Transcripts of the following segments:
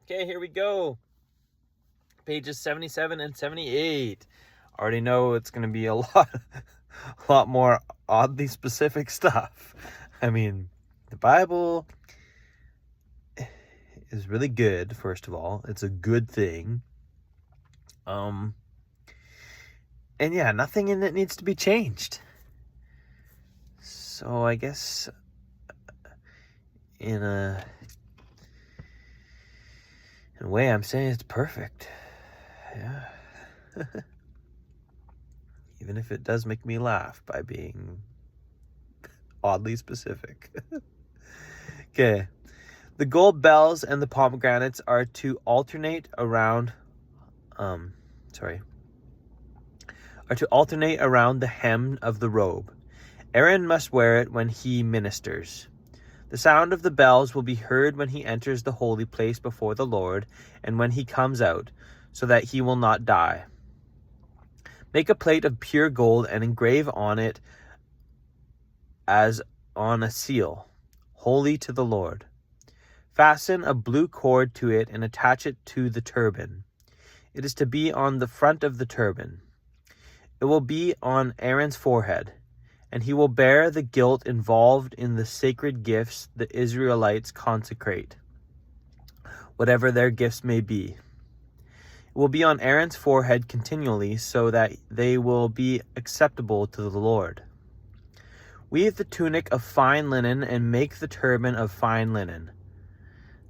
Okay, here we go. Pages 77 and 78. Already know it's going to be a lot more oddly specific stuff. I mean, the Bible is really good, first of all. It's a good thing. And yeah, nothing in it needs to be changed. So I guess in a way I'm saying it's perfect. Yeah. Even if it does make me laugh by being oddly specific. Okay. The gold bells and the pomegranates are to alternate around the hem of the robe. Aaron must wear it when he ministers. The sound of the bells will be heard when he enters the holy place before the Lord and when he comes out, so that he will not die. Make a plate of pure gold and engrave on it as on a seal, holy to the Lord. Fasten a blue cord to it and attach it to the turban. It is to be on the front of the turban. It will be on Aaron's forehead, and he will bear the guilt involved in the sacred gifts the Israelites consecrate, whatever their gifts may be. It will be on Aaron's forehead continually, so that they will be acceptable to the Lord. Weave the tunic of fine linen and make the turban of fine linen.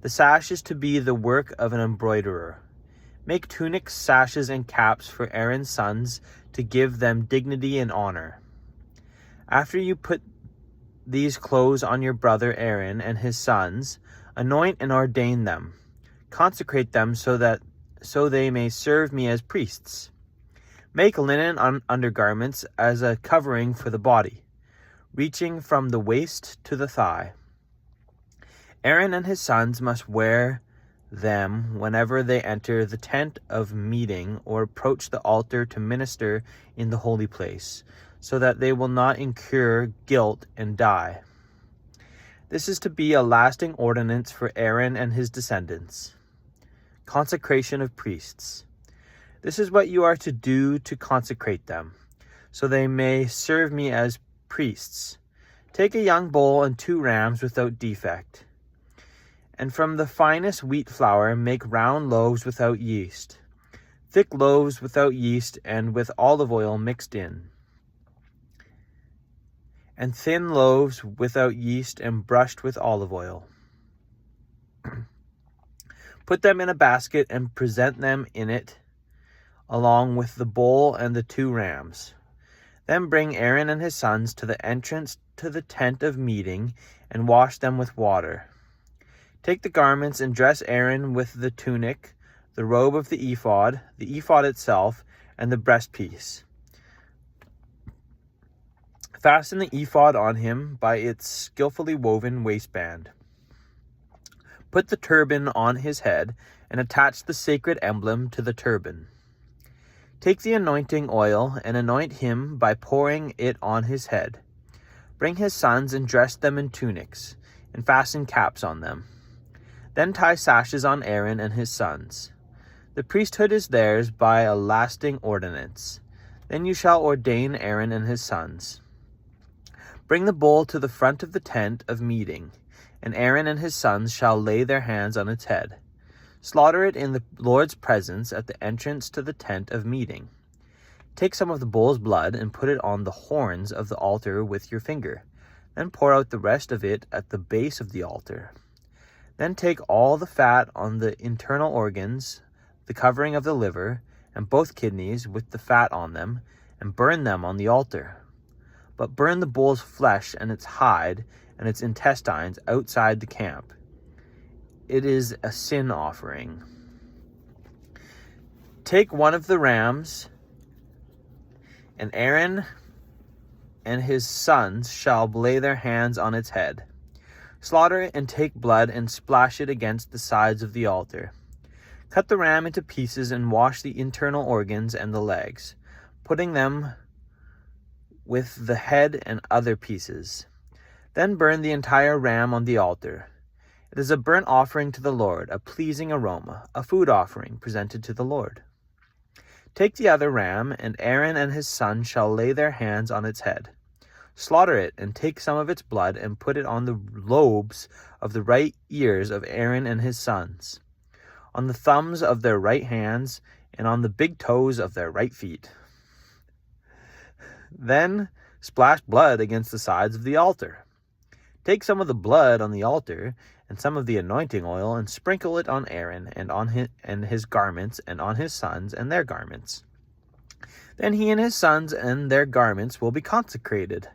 The sash is to be the work of an embroiderer. Make tunics, sashes, and caps for Aaron's sons to give them dignity and honor. After you put these clothes on your brother Aaron and his sons, anoint and ordain them. Consecrate them so they may serve me as priests. Make linen undergarments as a covering for the body, reaching from the waist to the thigh. Aaron and his sons must wear them whenever they enter the tent of meeting or approach the altar to minister in the holy place, so that they will not incur guilt and die. This is to be a lasting ordinance for Aaron and his descendants. Consecration of priests. This is what you are to do to consecrate them, so they may serve me as priests. Take a young bull and 2 rams without defect. And from the finest wheat flour make round loaves without yeast, thick loaves without yeast and with olive oil mixed in, and thin loaves without yeast and brushed with olive oil. Put them in a basket and present them in it, along with the bull and the 2 rams. Then bring Aaron and his sons to the entrance to the tent of meeting and wash them with water. Take the garments and dress Aaron with the tunic, the robe of the ephod itself, and the breastpiece. Fasten the ephod on him by its skillfully woven waistband. Put the turban on his head and attach the sacred emblem to the turban. Take the anointing oil and anoint him by pouring it on his head. Bring his sons and dress them in tunics, and fasten caps on them. Then tie sashes on Aaron and his sons. The priesthood is theirs by a lasting ordinance. Then you shall ordain Aaron and his sons. Bring the bull to the front of the tent of meeting, and Aaron and his sons shall lay their hands on its head. Slaughter it in the Lord's presence at the entrance to the tent of meeting. Take some of the bull's blood and put it on the horns of the altar with your finger. Then pour out the rest of it at the base of the altar. Then take all the fat on the internal organs, the covering of the liver, and both kidneys with the fat on them, and burn them on the altar. But burn the bull's flesh and its hide and its intestines outside the camp. It is a sin offering. Take one of the rams, and Aaron and his sons shall lay their hands on its head. Slaughter it and take blood and splash it against the sides of the altar. Cut the ram into pieces and wash the internal organs and the legs, putting them with the head and other pieces. Then burn the entire ram on the altar. It is a burnt offering to the Lord, a pleasing aroma, a food offering presented to the Lord. Take the other ram, and Aaron and his sons shall lay their hands on its head. Slaughter it, and take some of its blood, and put it on the lobes of the right ears of Aaron and his sons, on the thumbs of their right hands, and on the big toes of their right feet. Then splash blood against the sides of the altar. Take some of the blood on the altar, and some of the anointing oil, and sprinkle it on Aaron, and on his garments, and on his sons and their garments. Then he and his sons and their garments will be consecrated.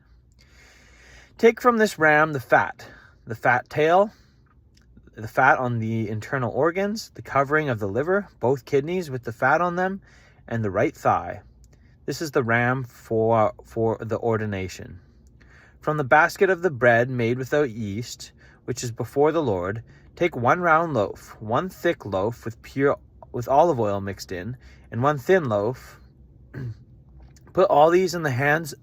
Take from this ram the fat tail, the fat on the internal organs, the covering of the liver, both kidneys with the fat on them, and the right thigh. This is the ram for the ordination. From the basket of the bread made without yeast, which is before the Lord, take 1 round loaf, 1 thick loaf with olive oil mixed in, and 1 thin loaf. Put all these in the hands.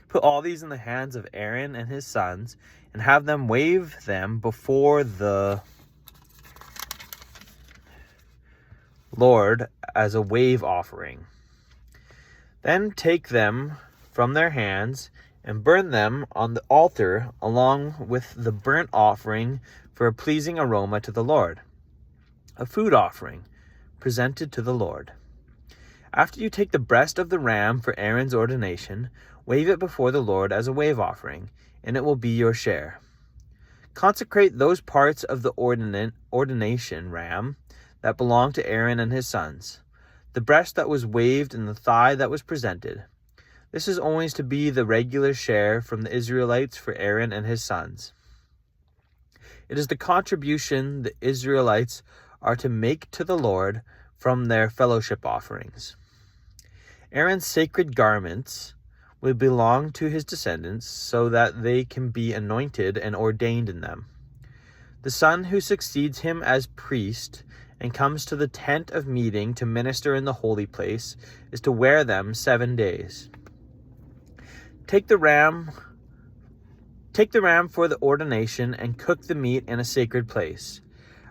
Put all these in the hands of Aaron and his sons, and have them wave them before the Lord as a wave offering. Then take them from their hands and burn them on the altar along with the burnt offering for a pleasing aroma to the Lord, a food offering presented to the Lord. After you take the breast of the ram for Aaron's ordination, wave it before the Lord as a wave offering, and it will be your share. Consecrate those parts of the ordination ram that belong to Aaron and his sons, the breast that was waved and the thigh that was presented. This is always to be the regular share from the Israelites for Aaron and his sons. It is the contribution the Israelites are to make to the Lord from their fellowship offerings. Aaron's sacred garments will belong to his descendants so that they can be anointed and ordained in them. The son who succeeds him as priest and comes to the tent of meeting to minister in the holy place is to wear them 7 days. Take the ram for the ordination and cook the meat in a sacred place.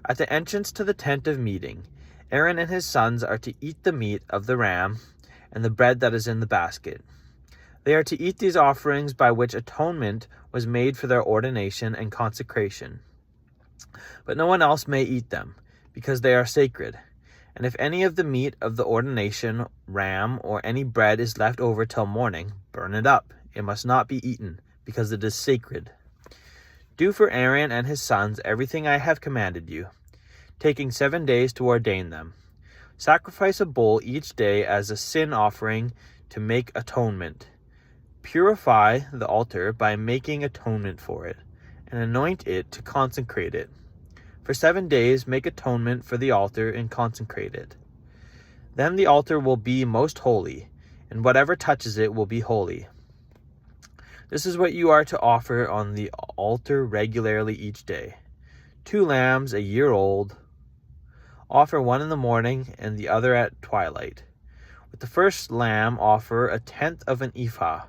At the entrance to the tent of meeting, Aaron and his sons are to eat the meat of the ram and the bread that is in the basket. They are to eat these offerings by which atonement was made for their ordination and consecration. But no one else may eat them, because they are sacred. And if any of the meat of the ordination ram or any bread is left over till morning, burn it up. It must not be eaten, because it is sacred. Do for Aaron and his sons everything I have commanded you, taking 7 days to ordain them. Sacrifice a bull each day as a sin offering to make atonement. Purify the altar by making atonement for it, and anoint it to consecrate it. For 7 days make atonement for the altar and consecrate it. Then the altar will be most holy, and whatever touches it will be holy. This is what you are to offer on the altar regularly each day. 2 lambs a year old. Offer 1 in the morning and the other at twilight. With the first lamb offer 1/10 of an ephah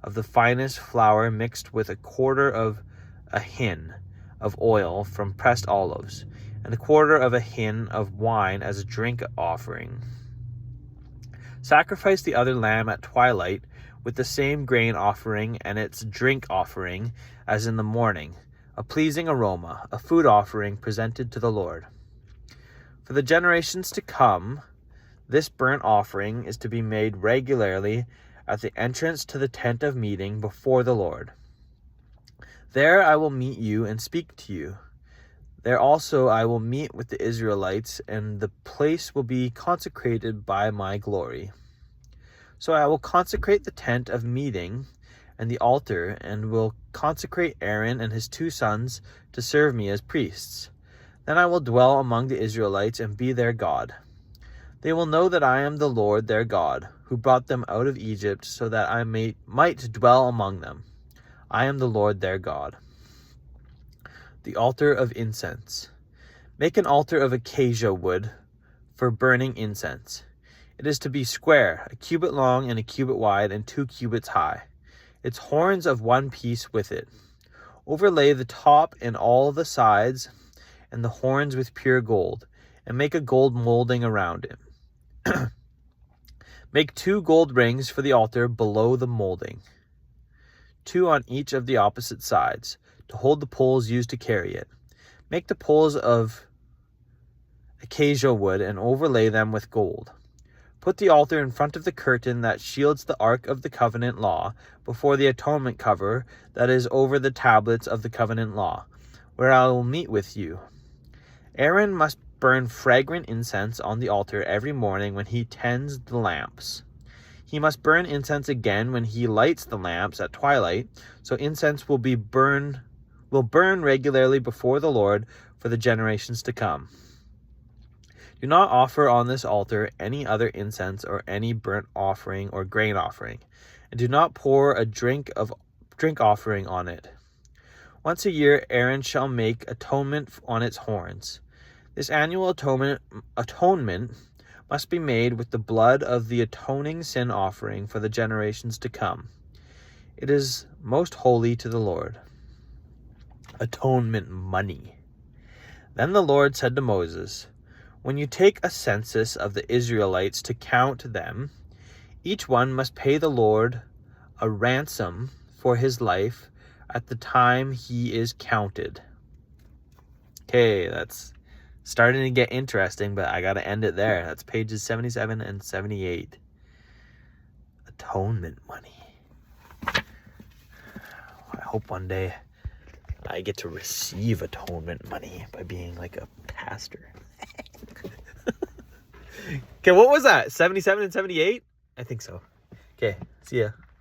of the finest flour mixed with 1/4 of a hin of oil from pressed olives, and 1/4 of a hin of wine as a drink offering. Sacrifice the other lamb at twilight with the same grain offering and its drink offering as in the morning, a pleasing aroma, a food offering presented to the Lord. For the generations to come, this burnt offering is to be made regularly at the entrance to the tent of meeting before the Lord. There I will meet you and speak to you. There also I will meet with the Israelites, and the place will be consecrated by my glory. So I will consecrate the tent of meeting and the altar, and will consecrate Aaron and his 2 sons to serve me as priests. Then I will dwell among the Israelites and be their God. They will know that I am the Lord their God, who brought them out of Egypt so that I might dwell among them. I am the Lord their God. The altar of incense. Make an altar of acacia wood for burning incense. It is to be square, 1 cubit long and 1 cubit wide and 2 cubits high. its horns of one piece with it. Overlay the top and all the sides and the horns with pure gold, and make a gold molding around it. Make 2 gold rings for the altar below the molding, 2 on each of the opposite sides, to hold the poles used to carry it. Make the poles of acacia wood and overlay them with gold. Put the altar in front of the curtain that shields the Ark of the Covenant law, before the atonement cover that is over the tablets of the covenant law, where I will meet with you. Aaron must burn fragrant incense on the altar every morning when he tends the lamps. He must burn incense again when he lights the lamps at twilight, so incense will burn regularly before the Lord for the generations to come. Do not offer on this altar any other incense or any burnt offering or grain offering, and do not pour a drink offering on it. Once a year Aaron shall make atonement on its horns. This annual atonement must be made with the blood of the atoning sin offering for the generations to come. It is most holy to the Lord. Atonement money. Then the Lord said to Moses, when you take a census of the Israelites to count them, each one must pay the Lord a ransom for his life at the time he is counted. Okay, that's starting to get interesting, but I got to end it there. That's pages 77 and 78. Atonement money. I hope one day I get to receive atonement money by being like a pastor. Okay, what was that? 77 and 78? I think so. Okay, see ya.